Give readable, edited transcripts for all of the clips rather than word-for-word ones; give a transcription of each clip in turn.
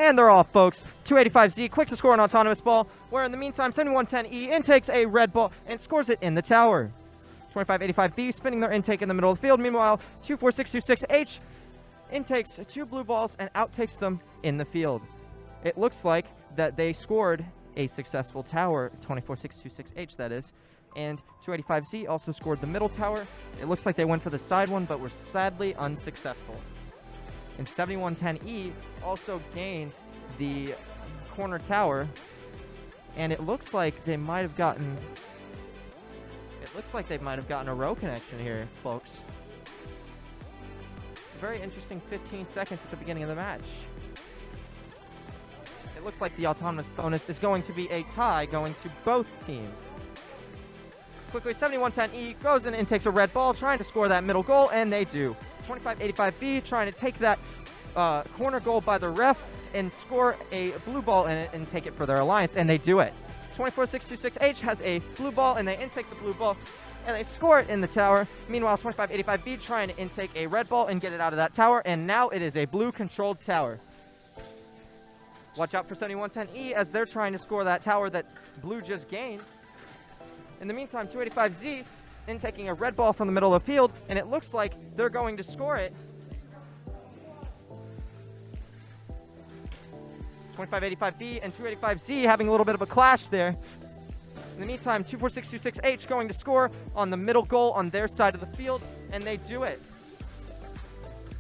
And they're off, folks. 285Z quick to score an autonomous ball, where in the meantime, 7110E intakes a red ball and scores it in the tower. 2585B spinning their intake in the middle of the field. Meanwhile, 24626H intakes 2 blue balls and outtakes them in the field. It looks like that they scored a successful tower, 24626H that is, and 285Z also scored the middle tower. It looks like they went for the side one, but were sadly unsuccessful. And 7110E also gained the corner tower, and it looks like they might have gotten a row connection here, folks. Very interesting 15 seconds at the beginning of the match. It looks like the autonomous bonus is going to be a tie going to both teams. Quickly, 7110E goes in and takes a red ball, trying to score that middle goal, and they do. 2585B trying to take that corner goal by the ref and score a blue ball in it and take it for their alliance, and they do it. 24626H has a blue ball, and they intake the blue ball, and they score it in the tower. Meanwhile, 2585B trying to intake a red ball and get it out of that tower, and now it is a blue-controlled tower. Watch out for 7110E as they're trying to score that tower that blue just gained. In the meantime, 285Z intaking a red ball from the middle of the field, and it looks like they're going to score it. 2585B and 285Z having a little bit of a clash there. In the meantime, 24626H going to score on the middle goal on their side of the field, and they do it.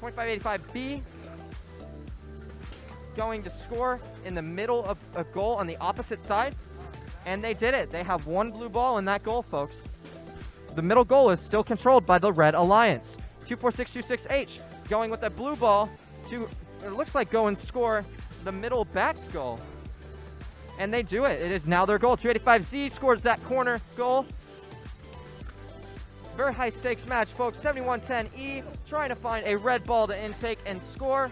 2585B going to score in the middle of a goal on the opposite side, and they did it. They have one blue ball in that goal, folks. The middle goal is still controlled by the Red Alliance. 24626H going with that blue ball to, it looks like, go and score the middle back goal. And they do it. It is now their goal. 285Z scores that corner goal. Very high stakes match, folks. 7110E trying to find a red ball to intake and score.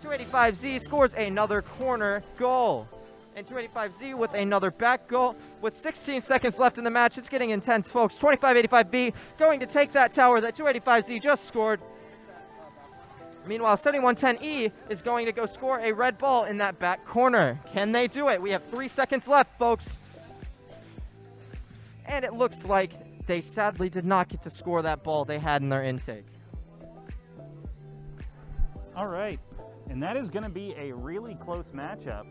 285Z scores another corner goal. And 285Z with another back goal. With 16 seconds left in the match, it's getting intense, folks. 2585B going to take that tower that 285Z just scored. Meanwhile, 7110E is going to go score a red ball in that back corner. Can they do it? We have 3 seconds left, folks. And it looks like they sadly did not get to score that ball they had in their intake. All right, and that is going to be a really close matchup.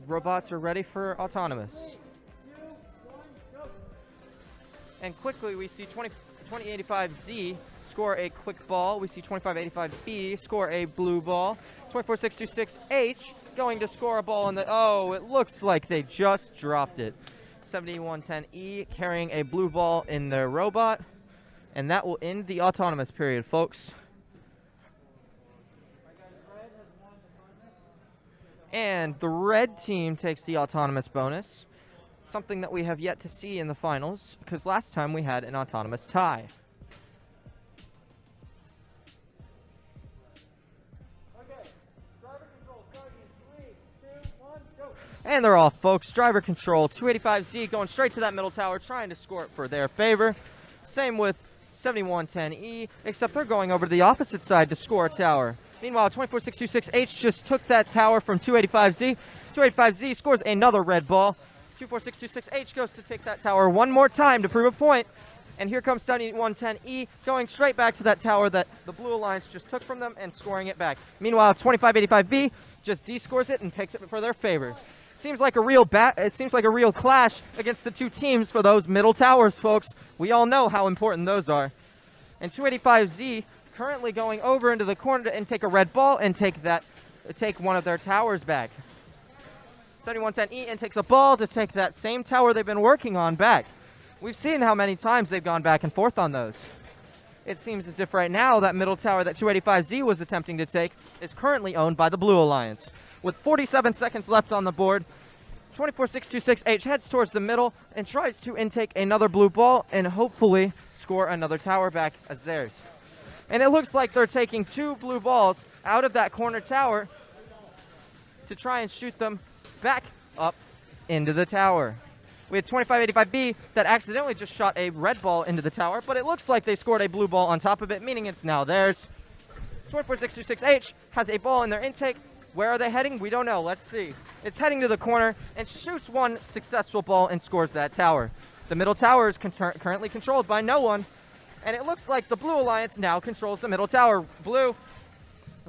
Robots are ready for autonomous. And quickly, we see 2085Z score a quick ball. We see 2585B score a blue ball. 24626H going to score a ball in the... Oh, it looks like they just dropped it. 7110E carrying a blue ball in their robot. And that will end the autonomous period, folks. And the red team takes the autonomous bonus. Something that we have yet to see in the finals, because last time we had an autonomous tie. Okay, driver control starting in 3, 2, 1, go. And they're off, folks. Driver control, 285Z going straight to that middle tower, trying to score it for their favor. Same with 7110E, except they're going over to the opposite side to score a tower. Meanwhile, 24626H just took that tower from 285Z. 285Z scores another red ball. 24626H goes to take that tower one more time to prove a point. And here comes 7110E going straight back to that tower that the Blue Alliance just took from them and scoring it back. Meanwhile, 2585B just D-scores it and takes it for their favor. Seems like a real clash against the two teams for those middle towers, folks. We all know how important those are. And 285Z currently going over into the corner and take a red ball and take one of their towers back. 7110E and takes a ball to take that same tower they've been working on back. We've seen how many times they've gone back and forth on those. It seems as if right now that middle tower that 285Z was attempting to take is currently owned by the Blue Alliance. With 47 seconds left on the board, 24626H heads towards the middle and tries to intake another blue ball and hopefully score another tower back as theirs. And it looks like they're taking 2 blue balls out of that corner tower to try and shoot them back up into the tower. We had 2585B that accidentally just shot a red ball into the tower, but it looks like they scored a blue ball on top of it, meaning it's now theirs. 24626H has a ball in their intake. Where are they heading? We don't know. Let's see. It's heading to the corner and shoots one successful ball and scores that tower. The middle tower is currently controlled by no one, and it looks like the Blue Alliance now controls the middle tower. Blue,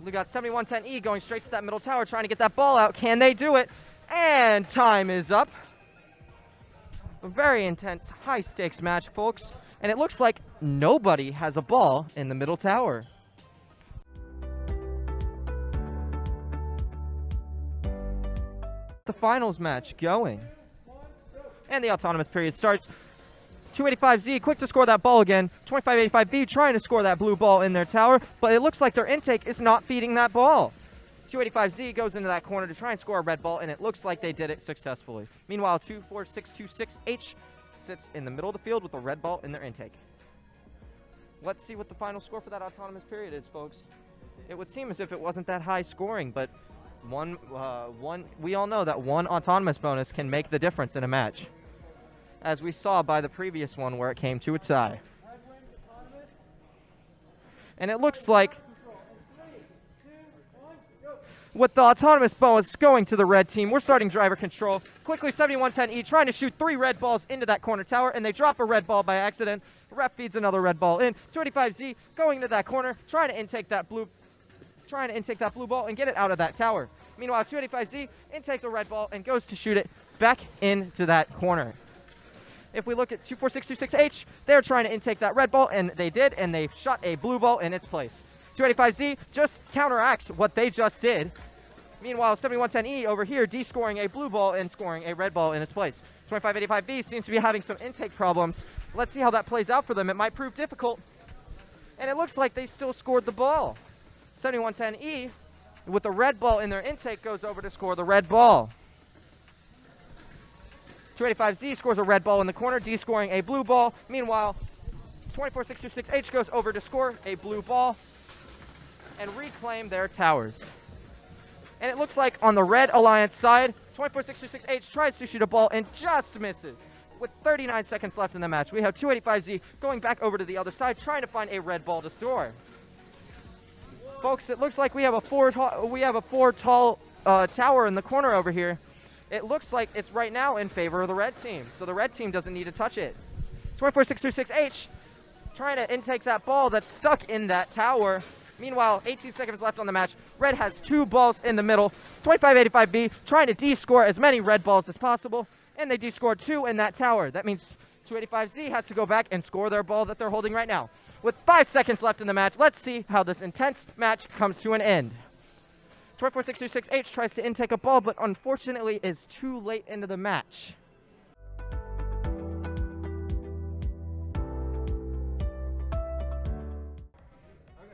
we got 7110E going straight to that middle tower, trying to get that ball out. Can they do it? And time is up. A very intense, high-stakes match, folks. And it looks like nobody has a ball in the middle tower. The finals match going. And the autonomous period starts. 285Z quick to score that ball again. 2585B trying to score that blue ball in their tower, but it looks like their intake is not feeding that ball. 285Z goes into that corner to try and score a red ball, and it looks like they did it successfully. Meanwhile, 24626H sits in the middle of the field with a red ball in their intake. Let's see what the final score for that autonomous period is, folks. It would seem as if it wasn't that high scoring, but we all know that one autonomous bonus can make the difference in a match, as we saw by the previous one where it came to a tie. And it looks like with the autonomous bonus going to the red team, we're starting driver control. Quickly, 7110E trying to shoot 3 red balls into that corner tower, and they drop a red ball by accident. Ref feeds another red ball in. 285Z going into that corner, trying to intake that blue ball and get it out of that tower. Meanwhile, 285Z intakes a red ball and goes to shoot it back into that corner. If we look at 24626H, they're trying to intake that red ball, and they did, and they shot a blue ball in its place. 285Z just counteracts what they just did. Meanwhile, 7110E over here de-scoring a blue ball and scoring a red ball in its place. 2585B seems to be having some intake problems. Let's see how that plays out for them. It might prove difficult. And it looks like they still scored the ball. 7110E, with the red ball in their intake, goes over to score the red ball. 285Z scores a red ball in the corner, de-scoring a blue ball. Meanwhile, 24626H goes over to score a blue ball and reclaim their towers. And it looks like on the Red Alliance side, 24626H tries to shoot a ball and just misses. With 39 seconds left in the match, we have 285Z going back over to the other side, trying to find a red ball to score. Folks, it looks like we have a four tall tower in the corner over here. It looks like it's right now in favor of the red team, so the red team doesn't need to touch it. 24626H trying to intake that ball that's stuck in that tower. Meanwhile, 18 seconds left on the match. Red has 2 balls in the middle. 2585B trying to de-score as many red balls as possible, and they de-scored 2 in that tower. That means 285Z has to go back and score their ball that they're holding right now. With 5 seconds left in the match, let's see how this intense match comes to an end. 24626H tries to intake a ball, but unfortunately is too late into the match.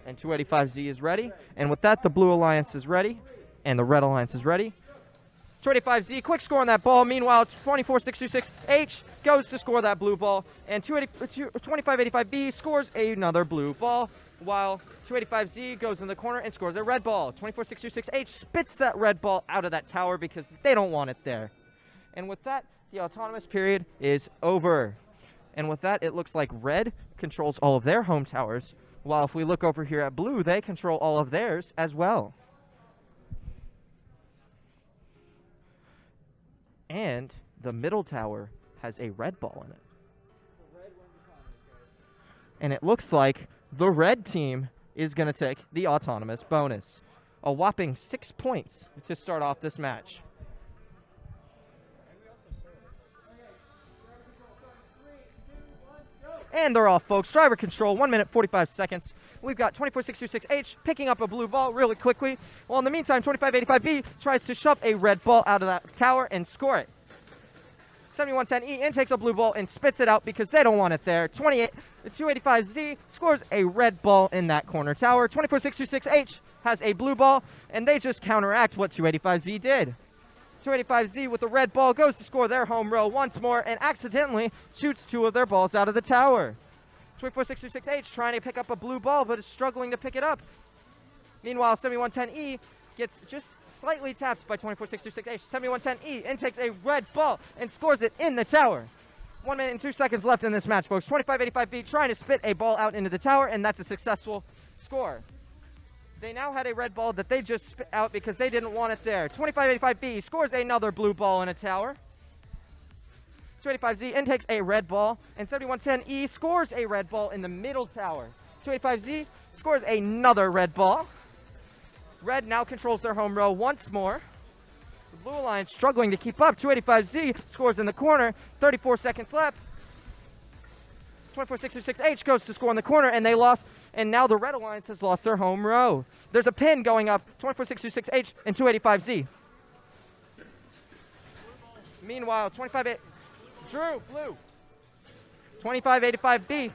And 285Z is ready, and with that, the Blue Alliance is ready, and the Red Alliance is ready. 285Z, quick score on that ball. Meanwhile, 24626H goes to score that blue ball, and 2585B scores another blue ball, while 285Z goes in the corner and scores a red ball. 24626H spits that red ball out of that tower because they don't want it there. And with that, the autonomous period is over. And with that, it looks like red controls all of their home towers, while if we look over here at blue, they control all of theirs as well. And the middle tower has a red ball in it. And it looks like the red team is going to take the autonomous bonus. A whopping 6 points to start off this match. And they're off, folks. Driver control, 1 minute, 45 seconds. We've got 24626H picking up a blue ball really quickly. Well, in the meantime, 2585B tries to shove a red ball out of that tower and score it. 7110E intakes a blue ball and spits it out because they don't want it there. 285Z scores a red ball in that corner tower. 24626H has a blue ball, and they just counteract what 285Z did. 285Z with the red ball goes to score their home row once more and accidentally shoots 2 of their balls out of the tower. 24626H trying to pick up a blue ball but is struggling to pick it up. Meanwhile, 7110E gets just slightly tapped by 24-626H. 7110E intakes a red ball and scores it in the tower. 1 minute and 2 seconds left in this match, folks. 2585B trying to spit a ball out into the tower, and that's a successful score. They now had a red ball that they just spit out because they didn't want it there. 2585B scores another blue ball in a tower. 285Z intakes a red ball, and 7110E scores a red ball in the middle tower. 285Z scores another red ball. Red now controls their home row once more. The Blue Alliance struggling to keep up. 285Z scores in the corner. 34 seconds left. 24-626H goes to score in the corner, and they lost. And now the Red Alliance has lost their home row. There's a pin going up. 24-626H and 285Z. Meanwhile, 25-8. Drew, blue. 25-85B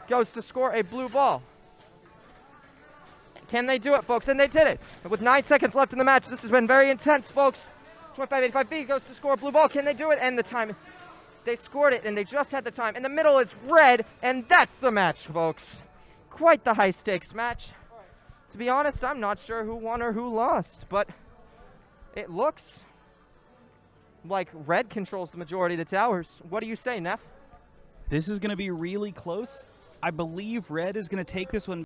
goes to score a blue ball. Can they do it, folks? And they did it. And with 9 seconds left in the match, this has been very intense, folks. 25-85B goes to score a blue ball. Can they do it? And the time. They scored it, and they just had the time. In the middle is red, and that's the match, folks. Quite the high-stakes match. To be honest, I'm not sure who won or who lost, but it looks like red controls the majority of the towers. What do you say, Neff? This is going to be really close. I believe red is going to take this one.